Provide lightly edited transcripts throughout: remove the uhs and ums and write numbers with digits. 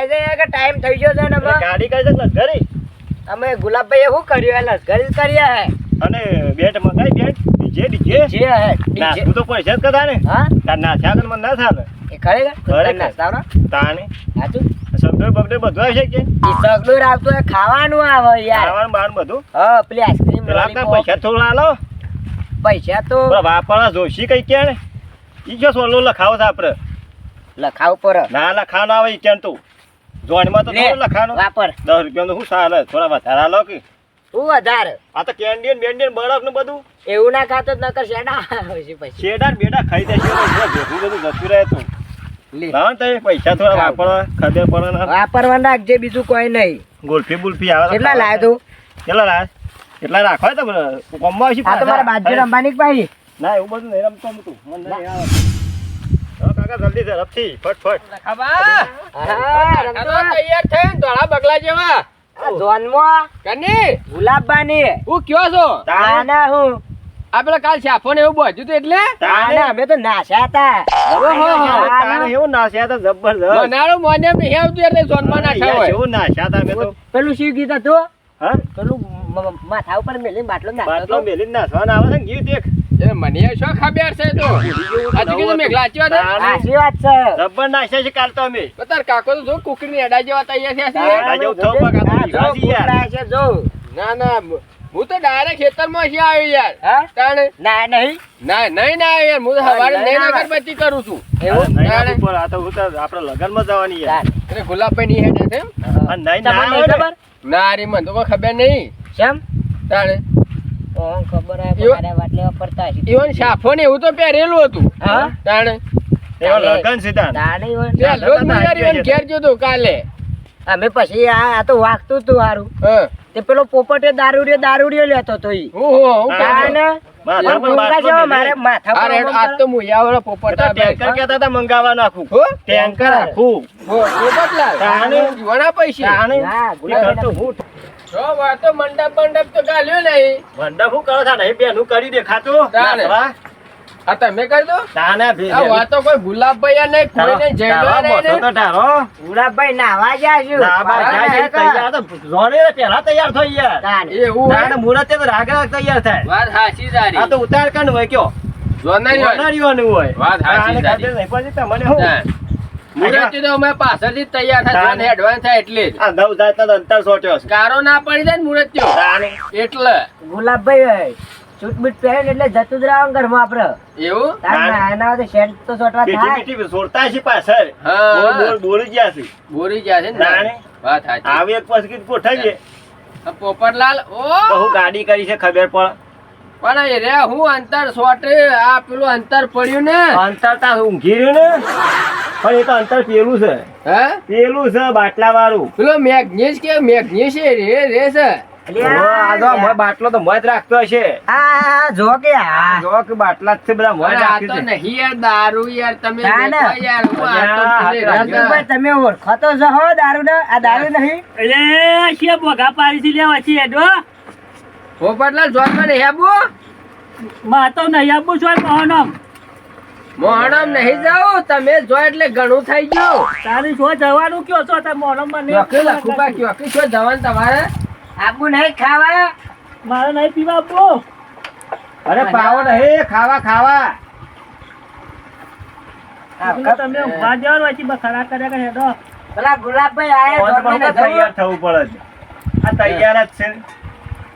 જાય છે કે ટાઈમ થઈ ગયો છે ને ગાડી કરી છે લશ્કરી અમે ગુલાબભાઈ શું કર્યું લશ્કરી જ કર્યા હે અને બેટ મંગાઈ બેટ ડીજે જે હે ના તું તો પૈસા જ કદા ને હા તાર ના થયા કે મને ના થાય એ ખરેખર નાસ્તાનો તાને સાચું સગડો બગડે બધું આવી શકે એ સગડું આવતું હોય ખાવાનું આવે યાર ખાવાનું બાર બધું હા પેલી આઈસ્ક્રીમ લાગતા પૈસા થોડા આલો પૈસા તો વાપરવા જોશી કઈ કે ને ઈ જો સોલો લખાવો છે આપડે લખાવ પર ના લખાનો આવે ઈ કેમ તું જોનમાં તો થોડું લખાનો વાપર 10 રૂપિયા નું શું સાલે થોડા વધારે આલો કે શું વધારે આ તો કેન્ડીન બેન્ડીન બરફ ને બધું એવું ના ખાતો જ નકર શેડા પછી પછી શેડા બેડા ખાઈ દેશે જેટલું બધું જતું રહે તું લે લાવ તે પૈસા થોડા વાપરવા ખબર પડે ને વાપરવા નાખજે બીજું કોઈ નહીં ગુલ્ફી બુલ્ફી આવે કેટલા લાવ્યો તું કેટલા લાવ એટલા રાખો તો કોમમાં આવશે આ તો મારા બાજુ રમવાની ભાઈ ના એવું બધું નહીં રમતો હું તું મને નહીં આવે હા કાકા જલ્દી ઝડપથી ફટ તૈયાર થઈને ધોળા બગલા જેવા જોનમાં કની ગુલાબબાની હું કયો છો તાના હું આ પેલા કાલ છાફો ને એવું બધું તો એટલે તાના અમે તો નાશ્યા હતા એવું નાશ્યા હતા જબરદસ્ત મનાળું મોને નહીં આવતું એટલે સોનમાં નાખ્યા હોય એવું નાશ્યા હતા અમે તો પેલું શિવ ગીત હતું હા પેલું માથા ઉપર મેલી બાટલો નાખતો બાટલો મેલીને નાસવાના આવે છે ને ગીત દેખ એ મને શું ખબર છે તો આ તો કીધું મેઘલા આચી વાત સાચી વાત છે જબર નાશ્યા છે કાલ તો અમે તો તાર કાકો તો જો કુકરી એડા જેવા તૈયાર થયા છે એડા જેવું થવું પગ આ તો જો ઘાસી યાર. કૂતરા છે જો ના ના હું તો ડાયરેક્ટ ખેતરમાં છે આવ્યો યાર હા તાણે ના નહીં ના નહીં ના યાર હું તો સવારે નહીં નહીં આવે. અગરબત્તી કરું છું એવું નહીં આપવું પડે. આ તો હું તો આપણે લગનમાં જવાની યાર એટલે ગુલાબભાઈ ની હેડે છે એમ? આ નહીં તમને ના નહીં આવે ખબર ના રે મને તો કોઈ ખબર નહીં કેમ તાણે કોણ ખબર હે એવું? મારે વાટલે વાપરતા હશે ઈવન સાફો ને એવું તો પહેરેલું હતું હા તાણે એવા લગન સીધા તાણી હોય તે રોજ હું યાર ઈવન ઘેર ગયો તો કાલે અમે પછી આ તો વાગતું તું હારું હા તે પેલો પોપટે દારૂડિયો લેતો તો ઈ હું તાને માથા પર ભૂંગા બાટલો જેવા મેલી. મારે માથા પર અરે આ તો મુયાવાળો પોપટ તો ટેન્કર કહેતા હતા મંગાવવાનું આખું હો ટેન્કર આખું પોપટલાલ તાણે. જીવણા પૈસા તાણે. હા, એ ગુલાબ કરતો હું જો વાતો મંડપ તો ગાલ્યો નહીં મંડપ હું કરો છો નહીં બેનું કરી દેખાતું તાણે. નાસવા. આ તમે કરી દો તાને ભે આ વાતો કોઈ ગુલાબભાઈ નહીં કોઈને જેડવા નહીં ને. ગુલાબભાઈ નાવા ગયા છું તૈયાર તો જોડે પેલા તૈયાર થઈ યાર તાને. એવું હોય? તાણે મુરત તે તો રાગે રાગ તૈયાર થાય વાત હાચી તારી. આ તો ઉતાર કણ હોય કયો જોનારી હોય. જોનારીઓનું હોય વાત સાચી તાણે તારી. ખબર નહીં પડતી તમને હું હા. મુરતથી તો અમે પાછળથી જ તૈયાર થાય તાણે. જોને એડવાન્સ થાય એટલે જ આ નવ જાય તો અંતર સોટ્યો છે કારો ના પડી જાય ને મુરત્યો તાણે. એટલે ગુલાબભાઈ સૂટ બૂટ પહેરે એટલે જતું જ રહેવાનું ઘરમાં આપડે એવું તાને એના વખતે શેન્ટ તો સોટવા બીટી થાય બીટી સોરતા છે પાછળ હા. બોલી ગયા છે બોરી ગયા છે ને તાણે. વાત સાચી આવી એક પછી ગોઠવીએ આ પોપટલાલ ઓ તો હું ગાડી કરી છે ખબર પડે પણ એ રે હું અંતર સોટે આ પેલું અંતર પડ્યું ને અંતર તા ઊંઘી રહ્યું ને પણ એ તો અંતર પેલું છે હે પેલું છે બાટલા વાળું પેલો મેગ્નેશ કે મેગ્નેશ એ રે રે છે બાટલો તો મોજ રાખતો હશે હા જો કે હા જો કે બાટલા જ છે બધા મોજ પણ આ રાખ્યું તો છે નહીં યાર દારૂ યાર તમે ના, ના. દેખો યાર હું આ તો અલ્યા, પેલી આ રાજા. રઘુભાઈ તમે ઓળખો તો છો હો દારૂ ને આ દારૂ નહીં પોપટલાલ જોનમાં નહીં આબુ મોહણમ નહીં જાવ તમે જો એટલે ઘણું થઈ ગયું ચોકી લખુબા ચોકી શું જવાનું તમારે આબુ નહીં ખાવા અરે પાવો નહીં ખાવા ખાવા પેલા ગુલાબભાઈ આયા ફોન પર તૈયાર થવું પડે છે આ તૈયાર જ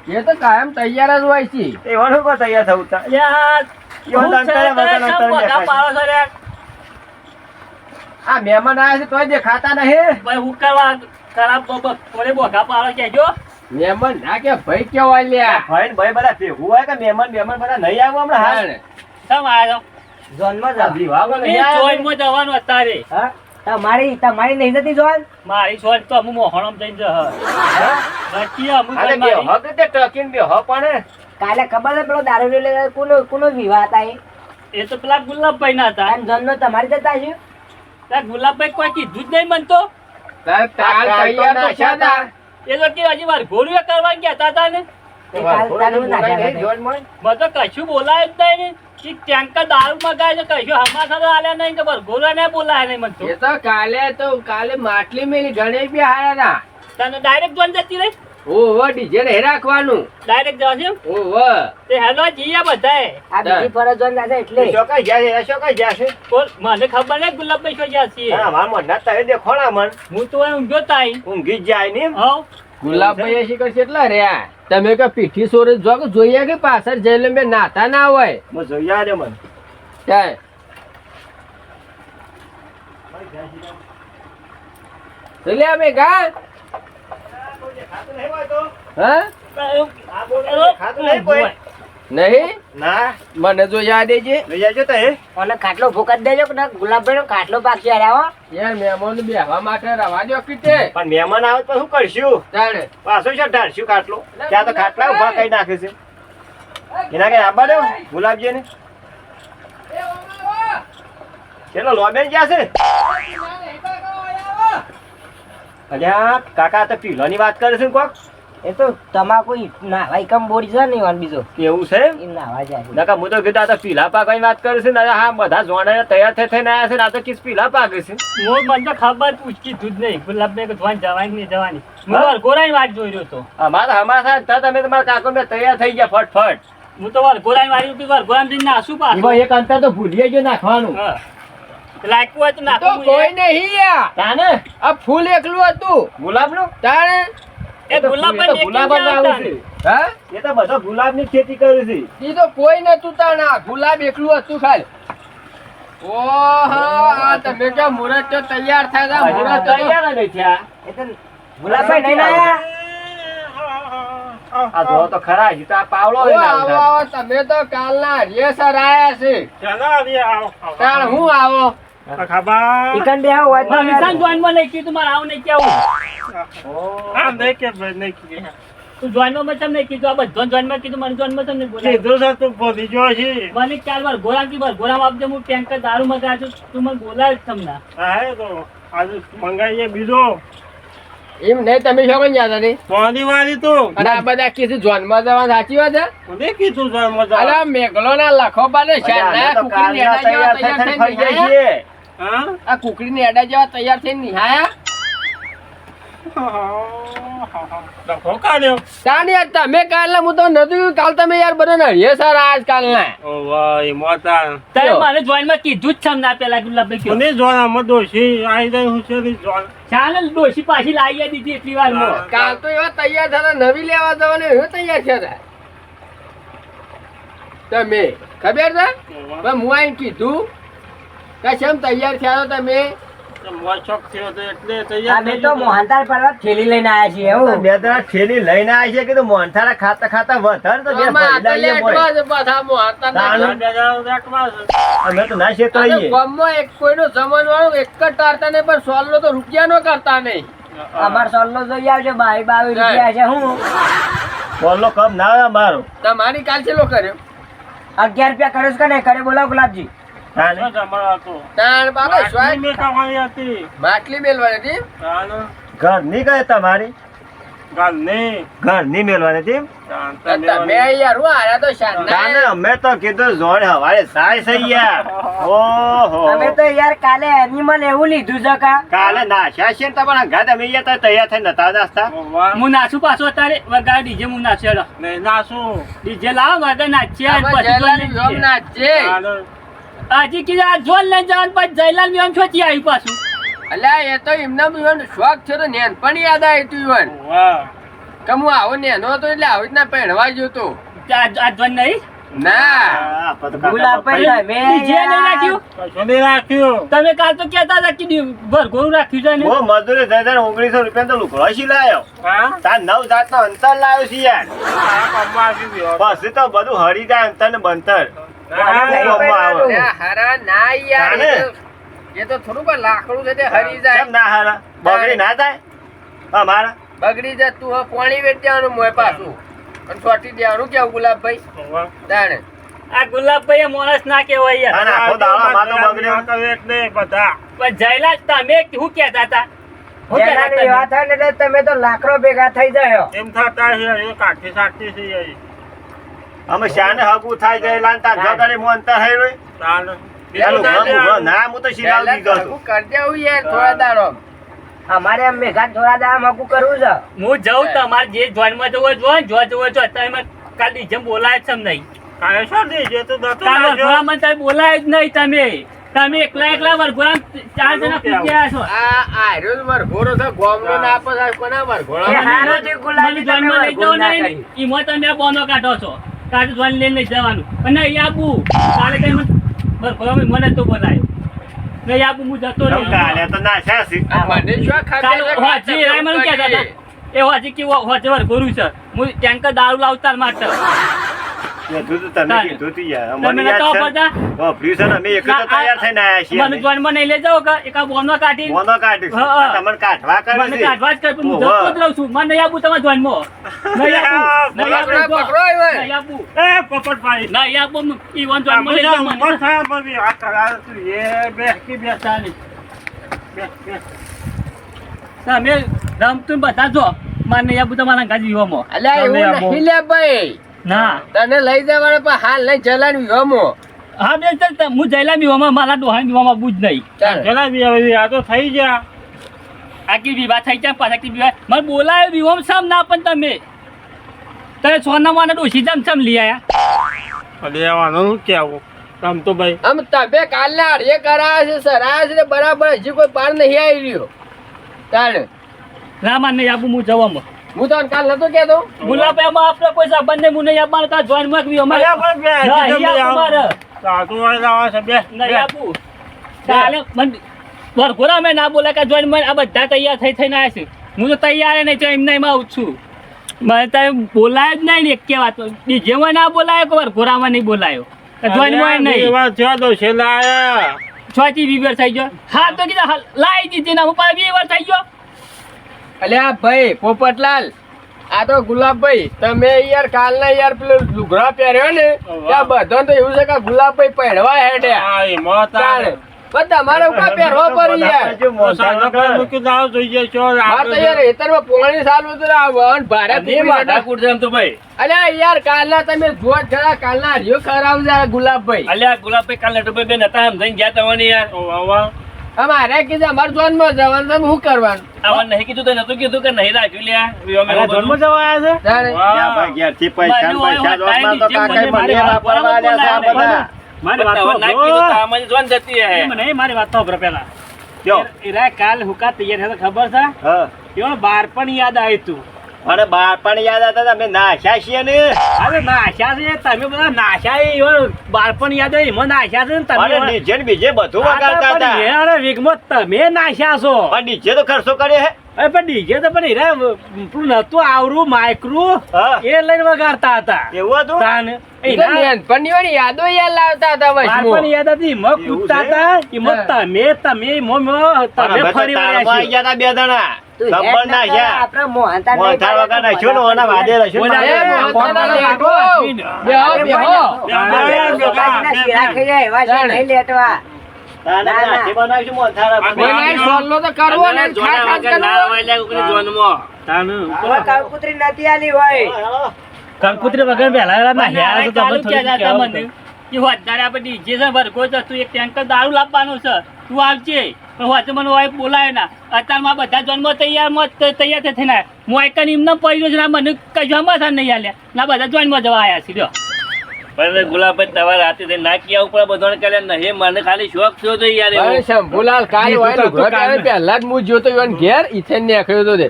છે એ તો કાયમ તૈયાર જ હોય છે એવા શું કહો તૈયાર થવું તા? એવા તો અંતરે વગર અંતરે દેખાય. આ મહેમાન આવ્યા છે તોય દેખાતા નહીં મહેમાન ના કે ભાઈ કેવા લ્યા ભાઈ ને ભાઈ બધા ભેગું હોય કે મહેમાન મહેમાન બધા નહીં આવું હમણાં હાલ જોનમાં આ વિવાહમાં નહીં આવ્યા? હા તમારી નહીં જતી જોન અરે બેહો કે તે ટકીને બેહો પણ કાલે ખબર છે પેલો દારૂ લે કોનો વિવાહ હતા એ તો પેલા ગુલાબભાઈ ના હતા અને જન્મ તમારી જતા છે ત્યાં ગુલાબભાઈ કોઈ કીધું જ નહીં મનતો તાર તાર તૈયાર તો છે તાર. એ તો કે હજી વાર ઘોડું કરવા ગયા હતા ને એ કાલ તારું ના બોલાય નહીં જવા દે. જોડમાં. મને તો કશું બોલાય જ નહીં ને ઈ ટેન્કર દારૂ મગાય છે કશું હમાસા તો આલ્યા નહીં કે ભરઘોડા ને બોલાય નહીં મને એ તો કાલે માટલી મેલી ઘણી બી હારા તને ડાયરેક્ટ જોન જતી રહી ઓહો ડીજે ને રાખવાનું ડાયરેક્ટ જવા છે ઓહો તે હેલો જીયા બધાય આ બીજી ફરજ જોઈને દાદા એટલે ચોકાઈ ગયા છે ચોકાઈ ગયા છે બોલ મને ખબર નહીં ગુલાબભાઈ શું જ્યાં છીએ મારા મન ના તારે દેખોણા મન હું તો ઊંઘ્યો તાઈ ઊંઘી જ જાય ને હવ ગુલાબભાઈ એ શીખર કેટલા રહ્યા તમે કે પીઠી સોરે જો કે જોઈએ કે પાછળ જઈને બે નાતા ના હોય હું જોઈ આરે મન ત્યાં એટલે અમે ગા હા નહીં ના મને જો યાદ દેજે લઈ જાજો તો અને ખાટલો ભૂકત દેજો કે ગુલાબભાઈ નો ખાટલો પાકી આર્યા હો યાર મહેમાન બેહવા માટે રવા દો કીતે પણ મહેમાન આવે તો શું કરશું તાણે પાછો છે ઢાળશું ખાટલો ત્યાં તો ખાટલા ઉભા કઈ નાખે છે એના કઈ આબા દો ગુલાબજી ને ચલો લોબેન ક્યાં છે અલ્યા કાકા તો પીલોની વાત કરે છે કોક એ તો તમાકુ નાવા કમ બોરી છે ને ઈવન બીજો એવું છે એ નાવા જાય નકા હું તો કીધું આ તો પીલા પાકવાની વાત કરે છે ને હા બધા જોડા તૈયાર થઈને આવ્યા છે ને આ તો કિસ પીલા પાકે છે હું મને તો ખબર પૂછકી તું જ નહીં ગુલાબભાઈ કે જોવાની જવાની નહીં જવાની હું વરઘોડાની વાત જોઈ રહ્યો હતો અમારા તમે તમારા કાકો ને તૈયાર થઈ ગયા ફટફટ હું તો વરઘોડાની વાળી હતી વરઘોડામાં જઈને નાસું પાછું એક અંતર તો ભૂલીએ ગયો નાખવાનું હા લાયકું હોય તો તો નાખું કોઈ નહીં યાર તાને આ ફૂલ એકલું હતું ગુલાબનું તાણે એ ગુલાબભાઈ ગુલાબ જ આવું છે હા એ તો બધા ગુલાબ ની ખેતી કરે છે ઈ તો કોઈ નતું તાણા ગુલાબ એકલું હતું ખાલી ઓહો આ તમે કે મુરત તો તૈયાર થાય તા મુરત તો તૈયાર જ થયા એ તો ગુલાબભાઈ નહીં આયા આ જો તો ખરા હજી તો આ પાવડો લઈને આવો આવતા. આવો તમે તો કાલના રેસર આયા છે તાણ હું આવો ઈકન બે આવો વાત નિશાન નહીં જોઈનમાં નહીં કીધું મારે આવું નહીં કેવું તું જોઈનમાં મતલબ નહીં કીધું આ બધો જોઈનમાં કીધું મને જોઈનમાં તમને બોલાય મને ચાર વાર ઘોડા કી વાર ઘોડા આપજે હું ટેન્કર દારૂ મગાવ્યો છું તું મને બોલાય તમને એમ નહીં તમે શું કઈ જતા નહીં અને આ બધા કીધું જોનમાં જવા સાચી વાત છે અલા મેઘલો ના લખો પાને અલ્યા, શાના અમે તો કુકડી કાલના નેડા જેવા તૈયાર તૈયાર થઈને થઈને ફરી જાય નિહાયા? છીએ. આ કુકડી નેડા જેવા તૈયાર થઈને નિહાયા તાને યાર તમે કાલના હું તો નથી કીધું, કાલ તમે યાર બધો નળીએ સર આજ કાલના તારે મને જોઈનમાં કીધું જ છે ના પેલા ગુલાબભાઈ કયો ચાલે ડોશી પાછી લાવી દીધી એટલી વાર કાલ તો એવા તૈયાર થતા નવી લેવા જવાનું એવો તૈયાર થયા તમે ખબર છે પણ હું આઈને કીધું કે કેમ તૈયાર થયા છો તમે અમે તો મોહનતાળ પર્વત થેલી લઈને આયા છીએ એવું બે ત્રણ થેલી લઈને આવી છે કે મોહનથાળા ખાતા ખાતા વધારે તો બે આમાં આ તો ભરી લાવીએ લેટવા મોય. જ પાછા મોહનતાળ ના અમે તો ના આ તો શેતરાઈએ. ગામમાં એક કોઈનો જમણ વાળું એક જ ટાળતા નહીં પણ સોલનો તો રૂપિયાનો કરતા નહીં અમાર સોલ્લો જોઈ આવજો 22 રૂપિયા છે હું બોલો કમ ના આવે અમારો તમારી કાલ છેલ્લો કર્યો 11 રૂપિયા કર્યો છે કે નહીં કરે બોલાવો ગુલાબજી તાને તાણ બાબા સ્વાય માટલી મેલવાની હતી ઘરની ગયે તમારી ઘરની મેલવાની હતી તમે યાર હું આયા તો તાને શાનદાર અમે તો કીધું જોડે હવારે સાય થઈ ગયા ઓહો અમે તો યાર કાલે એનિમલ એવું લીધું છે કા કાલે નાશ્યા છે ને તમારા ઘાટ અમે અહીંયા તો તૈયાર થઈને નતા નાસ્તા હું નાચું પાછો અત્યારે વગા ડીજે હું નાચ્યો ડીજે લાવ વગા નાચ્યા આમાં જયલાલ યોમ નાચજે. હજી કીધું આ જોન લઈને જવાનું પછી જયલાલ મેં આમ છોથી આવ્યું પાછું અલ્યા એ તો એમના ઈવન શોખ છે તો નેનપણ યાદ આવ્યું તું ઈવન કે હું આવો નેનો હતો એટલે આવી રીતના પહેરવા ગયો તો આ જોન નહીં ના ગુલાબભાઈ તમે ડીજે નહીં રાખ્યું તમે કાલ તો કહેતા હતા કે ભરઘોરું રાખ્યું છે ને બહુ મજૂરી 1900 રૂપિયા તો લુકડો શી લાયો તાર 9 જાતનો અંતર લાવ્યો છે યાર પછી તો બધું હરી જાય અંતર ને બંતર અલ્યા હારા ના યાર તાને. એ તો થોડું પણ લાકડું છે તે હરી જાય કેમ ના હારા બગડી ના થાય અમારા બગડી જાય તું હવે પાણી વેચ દેવાનું મોય પાછું અને છોટી દેવાનું કેવું ગુલાબભાઈ તાણે આ ગુલાબભાઈ માણસ ના કહેવાય યાર અને આખો દાડો માં તો બગડ્યો પણ જયલાલ તમે શું કહેતા હતા શું કહેતા જેનાની હતા વાત થાય ને એટલે તમે તો લાકડો ભેગા થઈ જાય અમે શાને હગું થાય ગયેલા ને તાર જગાડે મો અંતર હે રોય પેલું ઘર ના હું તો શિલાવ દીધો હતો. કરી દેવું યાર થોડા દાડો અમારે આમ મેઘા થોડા દાડા મકુ કરવું છે. હું જાઉં તમારે જે જોઈનમાં જવો હોય જો જો જવો છો તમે કાલ ડીજે બોલાય જ નહીં કાલે શું દીજે તો દતો કાલ લાજો. વરઘોડામાં તમે બોલાય જ નહીં તમે એકલા વરઘોડા 4 જણા પૂછ્યા છો આ આર્યો વરઘોડો તો ગોમનો ના આપે કોના એ વરઘોડા હારો જે ગુલાબી તમે જોઈનમાં લઈ જાઓ વરઘોડો ના નહીં કરી. ઈમો તમે બોનો કાઢો છો કાલે જોઈન લઈને નહીં જવાનું અને અહીં આબુ કાલે કઈ વરઘોડામાં મને તો બોલાય નહીં આબુ હું જતો તમ નહીં કાલે તો ના શાસી. મને શું કાલે હોજી રાય મને કહેતા હતા એ હોજી કે હોજી વરઘોડું છે હું ટેન્કર દારૂ લાવતા માટે કીધું તો તમે કીધું તું યાર. તમે મને નતો યાદ છે. પડતા ભર્યું છે ને અમે એક જ તો તૈયાર થઈને આયા છીએ મને જોઈનમાં નહીં લઈ જાઓ કે એક આ બોનો કાઢી મોનો કાઢીશ. હા. તમને કાઢવા મને કરે છે. કાઢવા જ કર પણ હું ઓહો. જતો જ રહું છું મને નહીં આપું તમારા જોઈનમાં નહીં આપું નહીં આપું જો. પકડો હવે. નહીં આપું એ પોપટભાઈ નહીં આપું ઈવન જોઈનમાં લઈ જાઓ મને. ચાલી. તમે રમતું બધા જો મારે નહીં આપું તમારા ગાજી વિવામાં અલ્યા એવું નહીં લે ભાઈ ના તને લઈ જવાનો પણ હાલ લઈ જલાની વિહોમો હા બે ચાલ હું જઈલા વિવામાં મારા ડોહાની વિવામાં બુજ નહીં ચાલ થઈ ગયા. આખી વિવાહ થઈ જાય પાછા વિવાહ મને બોલાયો વિવાહ સમ ના પણ તમે સોના માના ડોસી જમ લઈ આયા લેવાનું કેવું તમ તો ભાઈ આમ તમે કાલના અડીએ કરાયા છે સરાયા છે ને બરાબર હજી કોઈ પાર નહીં આવી રહ્યો તાણ ના માન નહીં આપું હું જવામાં હું તો કાલ નતો કેતો ગુલાબમાં આપણે કોઈ સંબંધ નહીં હું નહીં આપવાનું તાર જોઈન માં અમારે નહીં આપું મારે નહીં આપું ચાલે મને વરઘોડા મેં ના બોલા કે જોઈન માં આ બધા તૈયાર થઈને આવ્યા છે હું તો તૈયાર નહીં તો એમને એમાં આવું છું મને તમે બોલાય જ નહીં ને એક વાત ડીજેમાં ના બોલાયો કે વરઘોડામાં નહીં બોલાયો જોઈન માં નહીં છથી 20 વાર થઈ ગયો હા તો કીધા લાવી દીધી ના હું પાછા 20 વાર થઈ ગયો અલ્યા ભાઈ પોપટલાલ આ તો ગુલાબભાઈ તમે યાર કાલના યાર પેલો લુગડા પહેર્યો ને ત્યાં બધો તો એવું છે કે ગુલાબભાઈ પહેરવા હેડ્યા તાણે. પણ તમારે ઉકા પહેરવો પડી યાર હા તો યાર હેતરમાં પોણી સાલું તો વહન ભારે ભાઈ અલ્યા યાર કાલના તમે જોત ખરા કાલના હરિયો ખરાબ છે ગુલાબભાઈ અલ્યા ગુલાબભાઈ કાલ નટુભાઈ બેન હતા એમ જઈને ગયા તમને યાર અમારે કીધું અમારે જોનમાં જવાનું તમે શું કરવાનું આવવાનું નહીં કીધું તો નતું કીધું કે નહીં રાખ્યું લ્યા જન્મ જવા આવ્યા છે તાણે. ઘેરથી પૈસા ને પૈસા જોતમાં તો કાકાએ મને વાપરવા આલ્યા છે આ બધા. મારી વાત તો સાંભળો પહેલા કયો? એરા કાલ હુકા તૈયાર થયા ખબર છે હા. એનો બાળપણ યાદ આવ્યું તું મને બાળપણ યાદ હતા અમે નાખ્યા છીએ ને અરે નાશ્યા છે તમે બધા નાશ્યા એ બાળપણ યાદ આવે એમાં નાશ્યા છે ને અને તમે ડીજે ને બીજે બધું વગાડતા હતા યાર વેગમાં તમે નાશ્યા છો પણ ડીજે તો ખર્ચો કરે હે અરે પણ ડીજે તો પણ હીરા પેલું નતું આવરું માઇક્રું હા. એ લઈને વગાડતા હતા એવું હતું તાન એ તો નાનપણની યાદો યાદ લાવતા હતા બાળપણ વચમાં. યાદ હતી એમાં કૂદતા હતા એમાં તમે અમે તો ફરી તાળમાં વળ્યા આવી ગયા હતા બે જણા તું ખબર હેડ ના નાખ્યા કર, આપણે મોહનથાળ નહીં મોહનથાળ વગર નાખ્યો ને ઓના વાદે રસ્યો ને એ મારે. મોહનથાળ લેટો. બેહો, બેહો. કાચના શીરા ખાઈ જાય, એવા છે નહીં લેટવા. તાને ના, ના. નાખી બનાવશું મોહનથાળ. બનાય સોલ્લો તો કરવો ને ખા ખા કરવો. હવે કાળકુતરી નથી આલી હોય. કંકુતરી વગર પહેલા નાહ્યા તો તમે થોડી કે વધારે આપણે ડીજે છે ભરગો છે તું એક ટેન્કર દારૂ લાવવાનું છે તું આવજે પણ હોતે મને વાય બોલાય ના અત્યારમાં બધા જન્મ તૈયાર થઈને હું એકન એમને પડ્યો છે મને કઈ સમાધાન નહીં આલ્યા ના બધા જોઈનમાં જવા આવ્યા છે લ્યો પણ ગુલાબભાઈ તમારે રાતે ના કિયા ઉપર બધાને કર્યા નહીં મને ખાલી શોખ થયો તો યાર અરે એવો. શંભુલાલ કાલ હોય લુગડો પહેરે પહેલા જ હું જોતો ઈવન ઘેર ઈથેન ને આખ્યો તો તે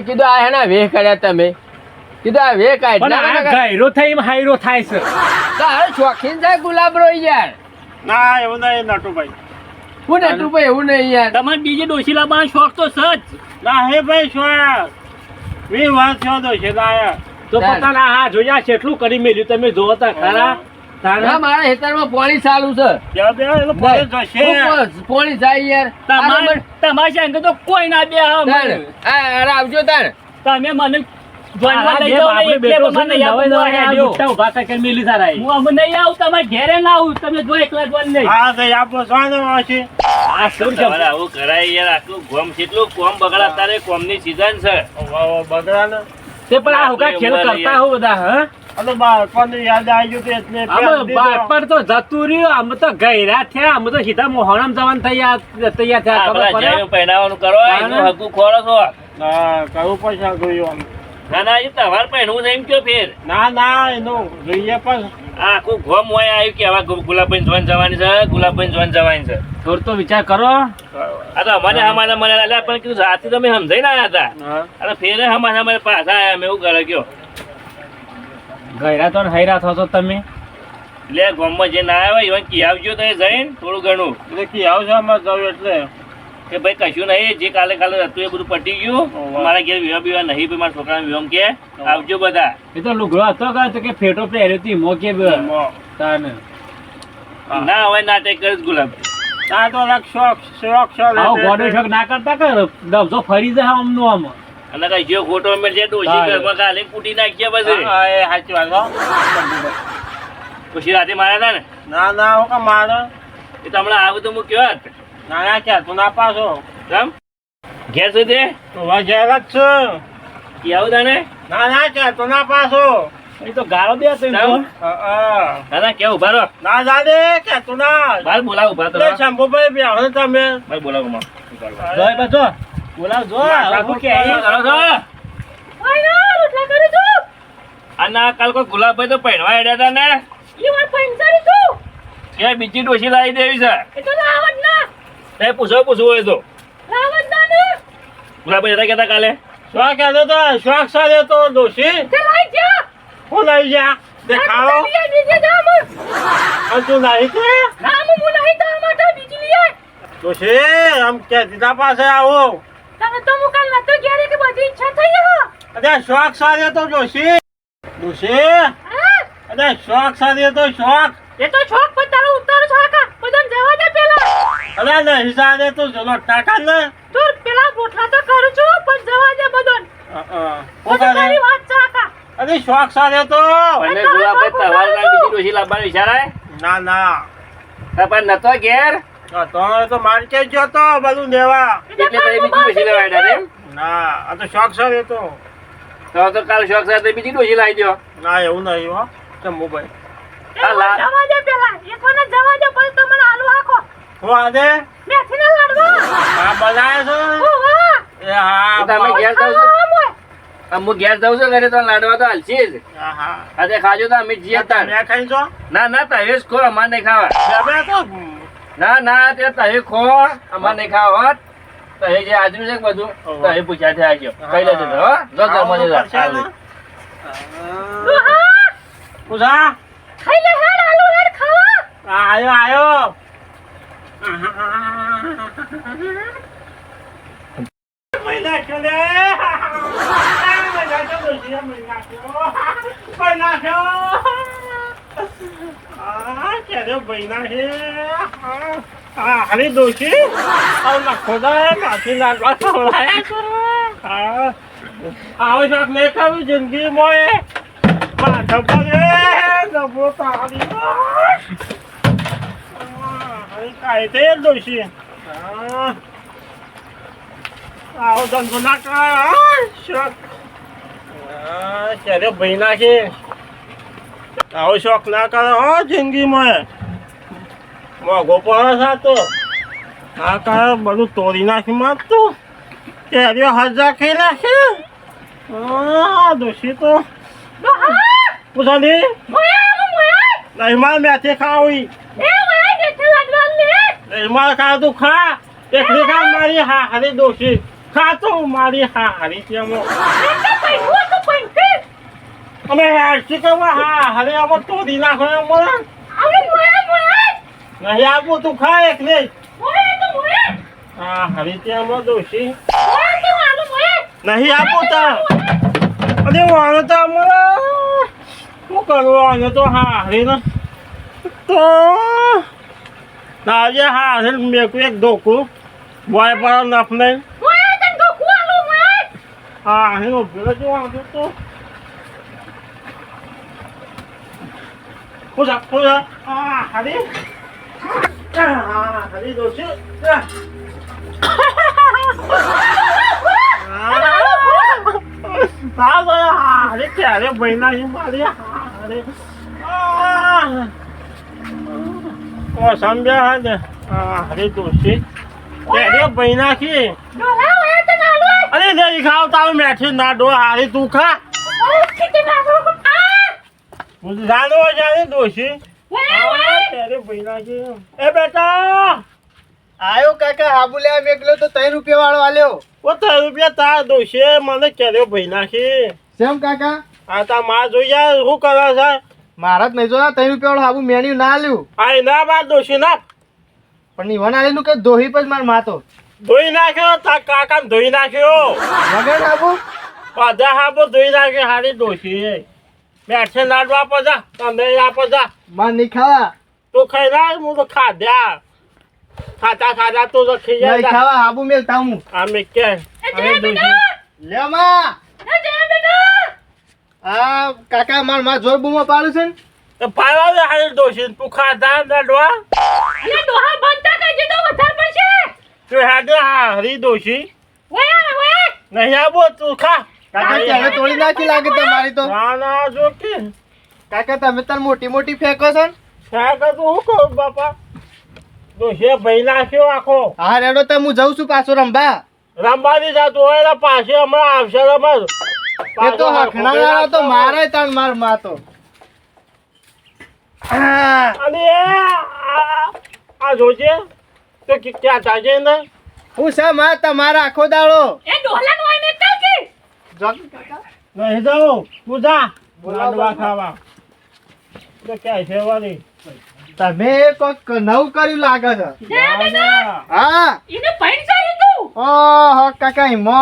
કીધું આ હેના વેહ કર્યા તમે કીધું આ વેહ કાઢ ગાયરો થઈ હાયરો થાય છે તારે શોખીન થાય ગુલાબરો યાર ના એવું નહીં નટુભાઈ હું નટુ ભાઈ એવું નહીં યાર તમારે બીજે ડોસી લાવવાનો શોખ તો સજ ના હે ભાઈ શું વી વાત છો તો છે લાયા તો પોતાના હા જોયા છે એટલું કરી મેલ્યું તમે જોવો તા ખરા ના મારા હેતરમાં પાણી ચાલુ છે પાણી જાય યાર તમારે છે તો કોઈ ના બે અરે આવજો તાર તમે મને જોઈનમાં લઈ જાઓ ને એટલે મને ઉભા કરી મેલી સારા હું અમે નહીં આવું તમારે ઘેરે ના આવું તમે જો એકલા જોઈ નહીં હા તો આપો સોનો છે આ શું છે તમારે આવું કરાય યાર આટલું ગોમ કેટલું કોમ બગડા તારે કોમની સીઝન છે બગડા ને તે પણ આ હુકા ખેલ કરતા હો બધા હા અને બાળકોને યાદ આવી ગયું તો એટલે આમ બાળપણ તો જતું રહ્યું આમ તો ગયરા થયા આમ તો સીધા મોહરમ જવાનું તૈયાર થયા આપણા ખબર પડે જઈને પહેરાવાનું કરો એનું હકુ ખોરો છો હા કરવું પડશે જોયું ના ના એ તહેવાર પહેરવું છે એમ કયો ફેર ના એનું જોઈએ પણ આ આખું ગોમ હોય આવ્યું કે હવે ગુલાબભાઈ જોઈને જવાની છે ગુલાબભાઈ જોઈને જવાની છે થોડો તો વિચાર કરો આ તો અમારે મને અલ્યા પણ કીધું રાતે તમે સમજાઈને આવ્યા હતા અને ફેરે અમારે પાછા આવ્યા મેં એવું કરે કયો ગયરા તો હૈરા થશો તમે એટલે ગામમાં જે ના આવે એવા કી આવજો તો એ જઈને થોડું ઘણું એટલે કી આવશે અમારે જવું એટલે કે ભાઈ કશું નહીં જે કાલે હતું એ બધું પટી ગયું મારા ઘેર વિવાહ બીવા નહીં ભાઈ મારા છોકરાને વિવાહ કે આવજો બધા એ તો લુગડો હતો કે ફેટો પહેર્યો હતી મો કે તાને ના હવે નાટક કરે ગુલાબ ના તો અલગ શોખ આવો ગોડો શોખ ના કરતા કર દબજો ફરી જાય આમનો આમ અને કઈ જે ફોટો મેં છે ડોશી ઘરમાં કાલે કૂટી નાખીએ પછી સાચી વાત પછી રાતે માર્યા હતા ને ના હો કે મારે એ તો હમણાં આવું તો હું કયો જ ના ક્યાં તું ના પાછો કેમ ઘેર સુધી તું ઘેર જ છે કી આવું તાને ના ક્યાં તું ના પાછો એ તો ગાળો દે તો ના કેવું ઉભા રહો ના દાદે કે તું ના બાર બોલાવ ઉભા તો શંભુભાઈ બે હવે તમે બાર બોલાવો માં જોય બચો બોલાવ જો હું કે કરો છો આ ના કાલ કોઈ ગુલાબભાઈ તો પહેરવા હેડ્યા હતા ને કે બીજી ડોશી લાવી દેવી છે તે પૂછવું હોય તો ગુલાબભાઈ હતા કેતા કાલે શોખ કહેતો તો શોખ સાથે તો દોશી હું લઈ જા દેખાડો તું નહીં કે દોશી આમ કે દીધા પાસે આવો અરે શોખ સાથે તો દોશી અરે શોખ સાથે તો શોખ અરે નહીં સાથે તો ચલો ટાકા ને અરે શોખ સાથે તો અને ગુલાબભાઈ તહેવાર ના બીજી ડોશી લાવવાનો વિચારાય ના પણ નતો ઘેર તો માર્કેટ ગયો તો બધું લેવા એટલે તમે બીજી ડોશી લેવા હેડ્યા એમ ના આ તો શોખ સાથે તો તો કાલ શોખ સાથે બીજી ડોશી લાવી દો ના એવું નહીં હો શંભુભાઈ હું આદે હા બનાવે છે એ હા તમે ઘેર જાવ છો હું ઘેર જાઉં છું ઘરે તો લાડવા તો હાલશી જ હા આજે ખાજો તો અમે જીએ તાર મેં ખાઈ છો ના તહેજ ખો અમારે નહીં ખાવા બે તો ના તે તહે ખો અમારે નહીં ખાવા તહે જે આજનું છે બધું તહે પૂછ્યા છે આવજો કઈ લેજો તો હો જો ઘરમાં જજો પૂછા આયો મહિના ચલે અરે દોશી આવો શાક નહીં ખાવું જિંદગી મોએ કાંઈ તે દોશી આવો ધંધો ના શોખ ત્યારે ભાઈ નાખે આવો શોખ ના કરે હો જિંદગીમાં મોઘો પડે સાતો આ કરે બધું તોડી નાખી મારતું ત્યારે હજા ખાઈ નાખે દોશી તો પૂછાલી નહીં માર મેથી ખાવી નહીં માર ખા તું ખા એકલી ખા મારી હા હરી દોશી ખા તો મારી હા હરી ત્યાં અમે હેરસી કરવા હા હરે આવો તોડી નાખો મને નહીં આપું તું ખા એકલી હા હરી ત્યાં દોશી નહીં આપું તા અરે વાળો તો અમારે શું કરવાનું તો હા હરી ને તો આજે હા હરી મેં એક ધોકું બોય પર નફ નહીં હા હરી ભેગો જોવાનું તો પૂછા હા હરી દોશી હા હરી ક્યારે ભાઈ ના મારી અરે ઓ સમજ્યા હા ને હરે દોશી અરે ભાઈ નાખી અરે નહીં ખાવ તારું મેઠી ના ડો હારી તું ખા જાણો જાણે દોશી અરે ભાઈ નાખી એ બેટા આયો કાકા હાબુ લેવા મેકલો તો 3 રૂપિયા વાળો આલ્યો ઓ 3 રૂપિયા તાર દોશી મને કર્યો ભાઈ નાખી કેમ કાકા આ તા માં જોઈ યાર શું કરે છે મારા જ નહીં જો 3 રૂપિયા વાળો હાબુ મેન્યુ ના આલ્યું આ ના બાદ દોશી ના પણ ઈવન આલેલું કે દોહી પર માર માતો ધોઈ નાખ્યો તા કાકા ધોઈ નાખ્યો વગર હાબુ બધા હાબો ધોઈ નાખ્યો હારી દોશી બેઠે લાડવા આપો જા તમે આપો જા માર નહીં ખાવા તું ખાઈ ના હું તો ખાધ્યા ખાતા તો ખી નહીં જાય ખાવા હાબુ મેલતા હું અમે કે અમે દોશી લે માં આ કાકા માર જોર બૂમો પાડું છે ને પાડવા દે હારી દોશી તું ખાધા લાડવા તું હેડે હારી દોશી નહીં આવો તું ખા કાકા ચાલે તોડી નાખી લાગે તમારી તો ના ના જો કે કાકા તમે તાર મોટી મોટી ફેંકો છો ને શાક તું શું કહું બાપા દોશી ભાઈ નાખ્યો આખો હા રેડો તો હું જઉં છું પાછો રંભા રંબાની જાતું હોય ને પાછી હમણાં આવશે રમત એ તો હખણાવાળા તો મારે તાણ માર માં તો અને આ જોજે તો ક્યાં ચાજે ને હું છે માં તમારા આખો દાડો નહીં જાઉં તું જા લાડવા ખાવા તો ક્યાં છે વાળી તમે કોક નવું કર્યું લાગે છે હા ઓહો કાકા ઈમો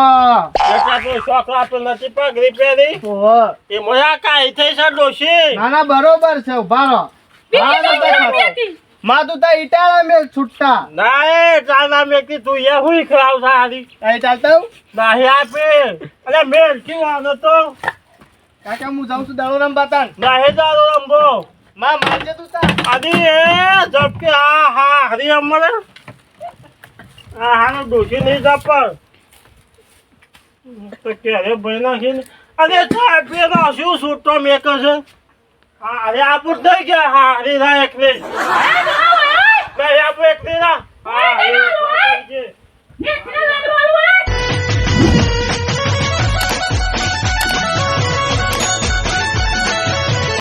છોકરા તો નથી પગરી પહેરી ઓહો એ મોયા કાંઈ થઈ છે ડોશી ના ના બરોબર છે ઉભા રહો માં તું તા ઈટાળા મેલ છૂટતા ના એ ચાના મેકી તું એ હું ખરાવ છે હારી અહીં ચાલતા હું નાહી આપે અરે મેલ કેવું આનો તો કાકા હું જાઉં છું દાડો રમવા તાણ નાહી દારો રંબો માં મારજે તું તા આદી એ જબકે હા હરી અમરે આ હાનો ડોશી નહીં જપર તો ક્યારે ભાઈ નાખીને અરે સાહેબ પેલો શું છૂટો મેક છે હા અરે આપું જ નહીં ગયા હા હરી ના એકલી નહીં આપું એકલી ના હા